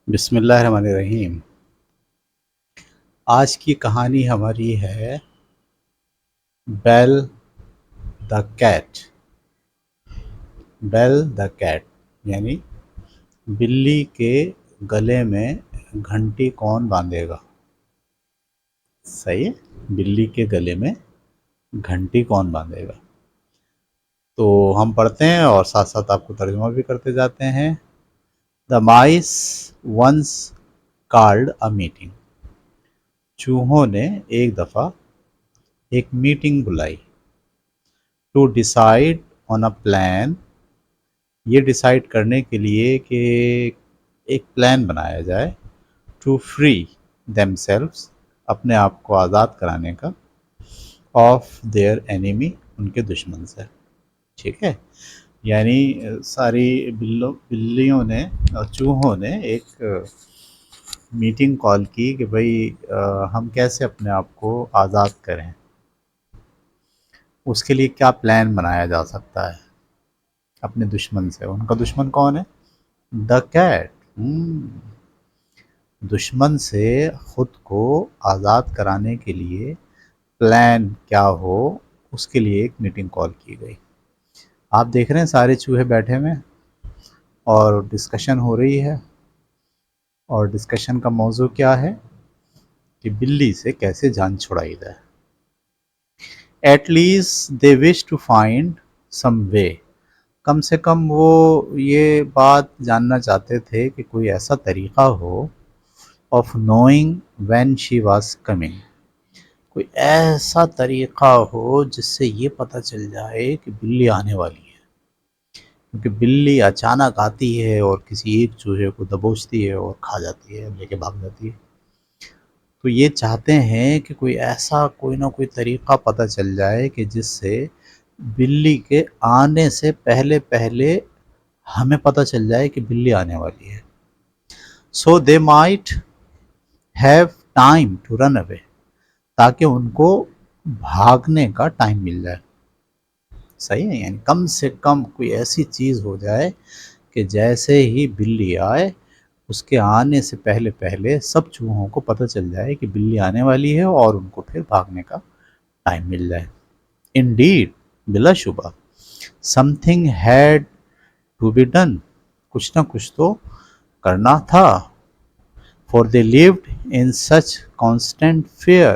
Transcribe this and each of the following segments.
بسم اللہ الرحمن الرحیم۔ آج کی کہانی ہماری ہے بیل the cat. Bell the cat یعنی بلی کے گلے میں گھنٹی کون باندھے گا؟ صحیح ہے، بلی کے گلے میں گھنٹی کون باندھے گا؟ تو ہم پڑھتے ہیں اور ساتھ ساتھ آپ کو ترجمہ بھی کرتے جاتے ہیں۔ The mice once called a meeting. چوہوں نے ایک دفعہ ایک میٹنگ بلائی۔ To decide on a plan, یہ ڈیسائیڈ کرنے کے لیے کہ ایک پلان بنایا جائے۔ ٹو فری دیم سیلفس، اپنے آپ کو آزاد کرانے کا۔ آف دیئر اینیمی، ان کے دشمن سے۔ ٹھیک ہے، یعنی ساری بلیوں نے اور چوہوں نے ایک میٹنگ کال کی کہ بھئی ہم کیسے اپنے آپ کو آزاد کریں، اس کے لیے کیا پلان بنایا جا سکتا ہے اپنے دشمن سے۔ ان کا دشمن کون ہے؟ The cat. دشمن سے خود کو آزاد کرانے کے لیے پلان کیا ہو، اس کے لیے ایک میٹنگ کال کی گئی۔ آپ دیکھ رہے ہیں سارے چوہے بیٹھے ہوئے اور ڈسکشن ہو رہی ہے، اور ڈسکشن کا موضوع کیا ہے کہ بلی سے کیسے جان چھڑائی جائے۔ At least they wish to find some way, کم سے کم وہ یہ بات جاننا چاہتے تھے کہ کوئی ایسا طریقہ ہو of knowing when she was coming, کوئی ایسا طریقہ ہو جس سے یہ پتہ چل جائے کہ بلی آنے والی ہے، کیونکہ بلی اچانک آتی ہے اور کسی ایک چوہے کو دبوچتی ہے اور کھا جاتی ہے، لے کے بھاگ جاتی ہے۔ تو یہ چاہتے ہیں کہ کوئی ایسا کوئی نہ کوئی طریقہ پتہ چل جائے کہ جس سے بلی کے آنے سے پہلے پہلے ہمیں پتہ چل جائے کہ بلی آنے والی ہے۔ So they might have time to run away, تاکہ ان کو بھاگنے کا ٹائم مل جائے۔ صحیح ہے، یعنی کم سے کم کوئی ایسی چیز ہو جائے کہ جیسے ہی بلی آئے اس کے آنے سے پہلے پہلے سب چوہوں کو پتہ چل جائے کہ بلی آنے والی ہے اور ان کو پھر بھاگنے کا ٹائم مل جائے۔ انڈیڈ، بلا شبہ، something had to be done, کچھ نہ کچھ تو کرنا تھا۔ For they lived in such constant fear,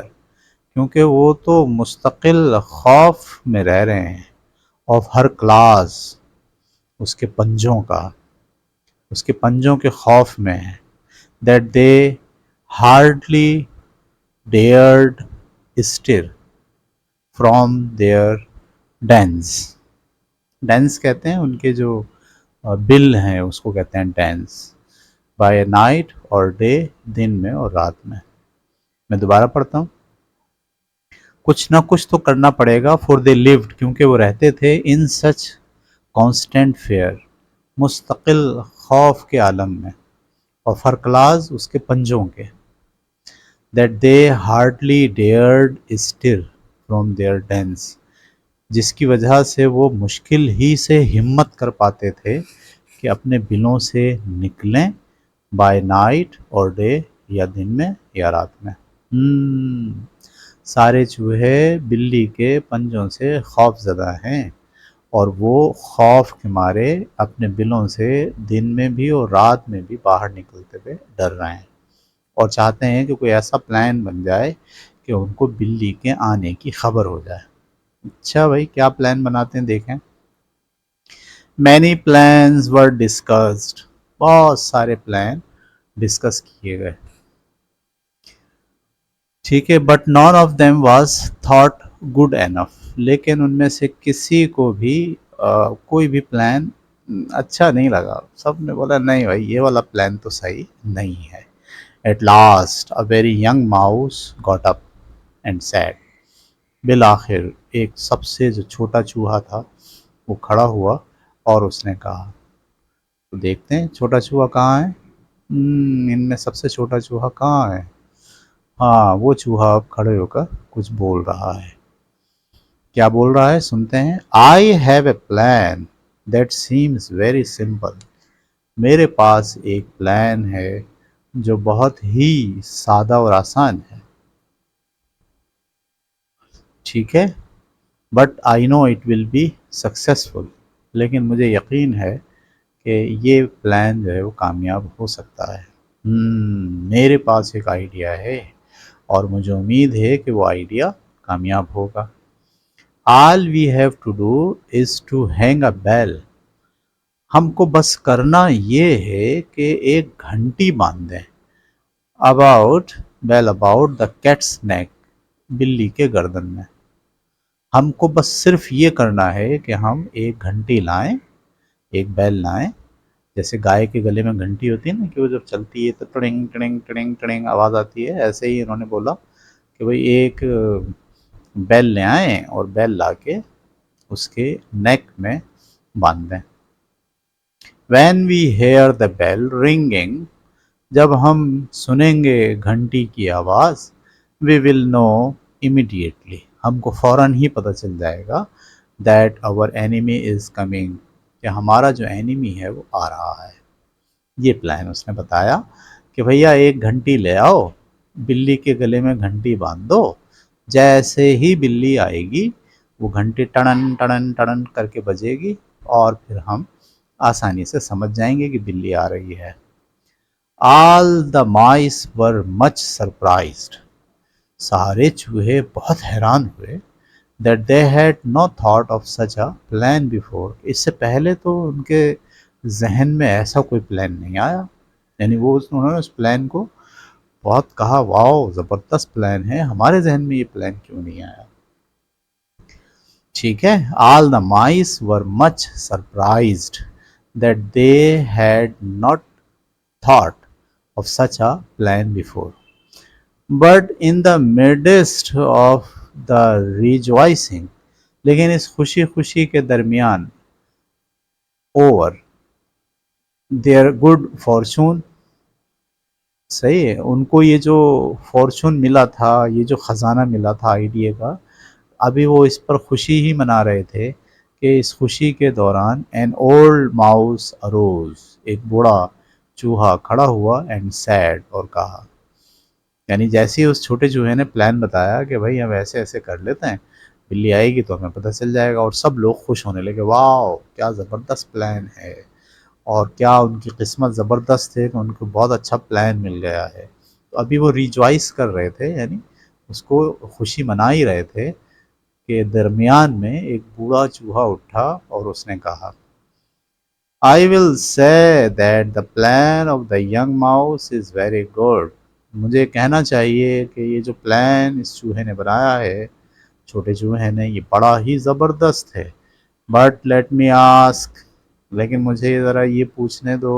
کیونکہ وہ تو مستقل خوف میں رہ رہے ہیں۔ آف ہر کلاس، اس کے پنجوں کا، اس کے پنجوں کے خوف میں ہے۔ That they hardly dared stir from their dens. Dens کہتے ہیں ان کے جو بل ہیں اس کو کہتے ہیں ڈینس۔ بائی نائٹ اور ڈے، دن میں اور رات میں۔ میں دوبارہ پڑھتا ہوں۔ کچھ نہ کچھ تو کرنا پڑے گا، فور دے لیوڈ، کیونکہ وہ رہتے تھے ان سچ کانسٹنٹ فیئر، مستقل خوف کے عالم میں، اور ہر کلاس اس کے پنجوں کے۔ That they hardly dared stir from their dens, جس کی وجہ سے وہ مشکل ہی سے ہمت کر پاتے تھے کہ اپنے بلوں سے نکلیں، بائی نائٹ اور ڈے، یا دن میں یا رات میں۔ سارے چوہے بلی کے پنجوں سے خوف زدہ ہیں، اور وہ خوف کے مارے اپنے بلوں سے دن میں بھی اور رات میں بھی باہر نکلتے ہوئے ڈر رہے ہیں، اور چاہتے ہیں کہ کوئی ایسا پلان بن جائے کہ ان کو بلی کے آنے کی خبر ہو جائے۔ اچھا بھائی، کیا پلان بناتے ہیں دیکھیں۔ مینی پلانز ور ڈسکسڈ، بہت سارے پلان ڈسکس کیے گئے، ٹھیک ہے۔ But none of them was thought good enough, لیکن ان میں سے کسی کو بھی کوئی بھی پلان اچھا نہیں لگا۔ سب نے بولا نہیں بھائی، یہ والا پلان تو صحیح نہیں ہے۔ At last a very young mouse got up and said, بالآخر ایک سب سے جو چھوٹا چوہا تھا وہ کھڑا ہوا اور اس نے کہا۔ تو دیکھتے ہیں چھوٹا چوہا کہاں ہے۔ ان میں سب سے چھوٹا چوہا کہاں ہے؟ ہاں، وہ چوہا اب کھڑے ہو کر کچھ بول رہا ہے۔ کیا بول رہا ہے سنتے ہیں۔ I have a plan that seems very simple, میرے پاس ایک پلان ہے جو بہت ہی سادہ اور آسان ہے، ٹھیک ہے، but I know it will be successful, لیکن مجھے یقین ہے کہ یہ پلان جو ہے وہ کامیاب ہو سکتا ہے۔ میرے پاس ایک آئیڈیا ہے اور مجھے امید ہے کہ وہ آئیڈیا کامیاب ہوگا۔ All we have to do is to hang a bell. ہم کو بس کرنا یہ ہے کہ ایک گھنٹی باندھ دیں، about bell about the cat's neck, بلی کے گردن میں۔ ہم کو بس صرف یہ کرنا ہے کہ ہم ایک گھنٹی لائیں، ایک بیل لائیں، جیسے گائے کے گلے میں گھنٹی ہوتی ہے نا کہ وہ جب چلتی ہے تو ٹڑنگ ٹڑنگ ٹڑنگ ٹڑنگ آواز آتی ہے، ایسے ہی انہوں نے بولا کہ بھئی ایک بیل لے آئیں اور بیل لا کے اس کے نیک میں باندھ دیں۔ When we hear the bell ringing, جب ہم سنیں گے گھنٹی کی آواز، وی ول نو امیڈیٹلی، ہم کو فوراً ہی پتہ چل جائے گا that our enemy is coming, کہ ہمارا جو اینیمی ہے وہ آ رہا ہے۔ یہ پلان اس نے بتایا کہ بھیا ایک گھنٹی لے آؤ، بلی کے گلے میں گھنٹی باندھ دو، جیسے ہی بلی آئے گی وہ گھنٹی ٹڑن ٹڑن ٹڑن کر کے بجے گی، اور پھر ہم آسانی سے سمجھ جائیں گے کہ بلی آ رہی ہے۔ آل دا مائس ور مچ سرپرائزڈ، سارے چوہے بہت حیران ہوئے، that they had no thought of such a plan before، اس سے پہلے تو ان کے ذہن میں ایسا کوئی پلان نہیں آیا، یعنی وہ انہوں نے اس پلان کو بہت کہا واؤ زبردست پلان ہے، ہمارے ذہن میں یہ پلان کیوں نہیں آیا، ٹھیک ہے۔ all the mice were much surprised that they had not thought of such a plan before، but in the midst of the rejoicing، لیکن اس خوشی خوشی کے درمیان، over their good fortune، صحیح ہے، ان کو یہ جو فارچون ملا تھا، یہ جو خزانہ ملا تھا آئیڈیا کا، ابھی وہ اس پر خوشی ہی منا رہے تھے کہ اس خوشی کے دوران an old mouse arose، ایک بوڑھا چوہا کھڑا ہوا and said، اور کہا، یعنی جیسے ہی اس چھوٹے چوہے نے پلان بتایا کہ بھائی ہم ایسے ایسے کر لیتے ہیں، بلی آئے گی تو ہمیں پتہ چل جائے گا، اور سب لوگ خوش ہونے لگے، واو کیا زبردست پلان ہے، اور کیا ان کی قسمت زبردست ہے کہ ان کو بہت اچھا پلان مل گیا ہے۔ تو ابھی وہ ریجوائس کر رہے تھے، یعنی اس کو خوشی منا ہی رہے تھے کہ درمیان میں ایک بوڑھا چوہا اٹھا اور اس نے کہا، I will say that the plan of the young mouse is very good، مجھے کہنا چاہیے کہ یہ جو پلان اس چوہے نے بنایا ہے، چھوٹے چوہے نے، یہ بڑا ہی زبردست ہے، بٹ لیٹ می آسک، لیکن مجھے ذرا یہ پوچھنے دو،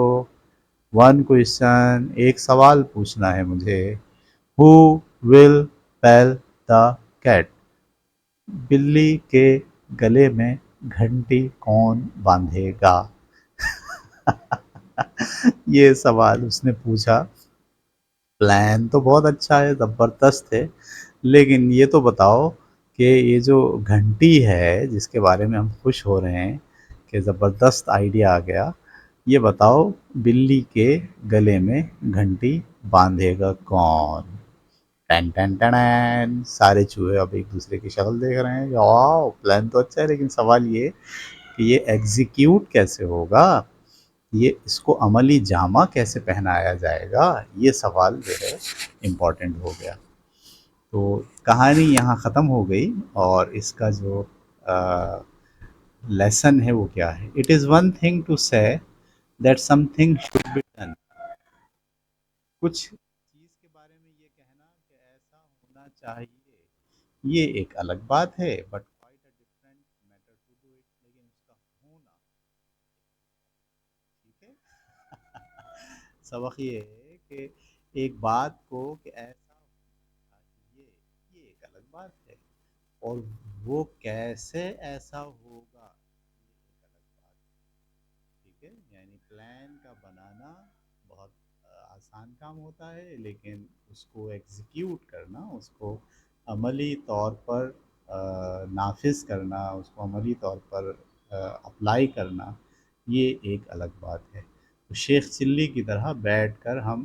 ون کوشچن، ایک سوال پوچھنا ہے مجھے، ہو ول پیل دا کیٹ، بلی کے گلے میں گھنٹی کون باندھے گا؟ یہ سوال اس نے پوچھا۔ پلان تو بہت اچھا ہے، زبردست ہے، لیکن یہ تو بتاؤ کہ یہ جو گھنٹی ہے جس کے بارے میں ہم خوش ہو رہے ہیں کہ زبردست آئیڈیا آ گیا، یہ بتاؤ بلی کے گلے میں گھنٹی باندھے گا کون؟ ٹین ٹین ٹین، سارے چوہے اب ایک دوسرے کی شکل دیکھ رہے ہیں کہ واو پلان تو اچھا ہے، لیکن سوال یہ کہ یہ ایگزیکیوٹ کیسے ہوگا، یہ اس کو عملی جامہ کیسے پہنایا جائے گا، یہ سوال جو ہے امپورٹنٹ ہو گیا۔ تو کہانی یہاں ختم ہو گئی، اور اس کا جو لیسن ہے وہ کیا ہے؟ It is one thing to say that something should be done, کچھ چیز کے بارے میں یہ کہنا کہ ایسا ہونا چاہیے، یہ ایک الگ بات ہے، but quite a different matter to do it، لیکن اس کا ہونا، ٹھیک ہے۔ سبق یہ ہے کہ ایک بات کو کہ ایسا ہونا چاہیے، یہ ایک الگ بات ہے، اور وہ کیسے ایسا ہوگا یہ ایک الگ بات ہے، ٹھیک ہے۔ یعنی پلان کا بنانا بہت آسان کام ہوتا ہے، لیکن اس کو ایگزیکیوٹ کرنا، اس کو عملی طور پر نافذ کرنا، اس کو عملی طور پر اپلائی کرنا، یہ ایک الگ بات ہے۔ تو شیخ چلی کی طرح بیٹھ کر ہم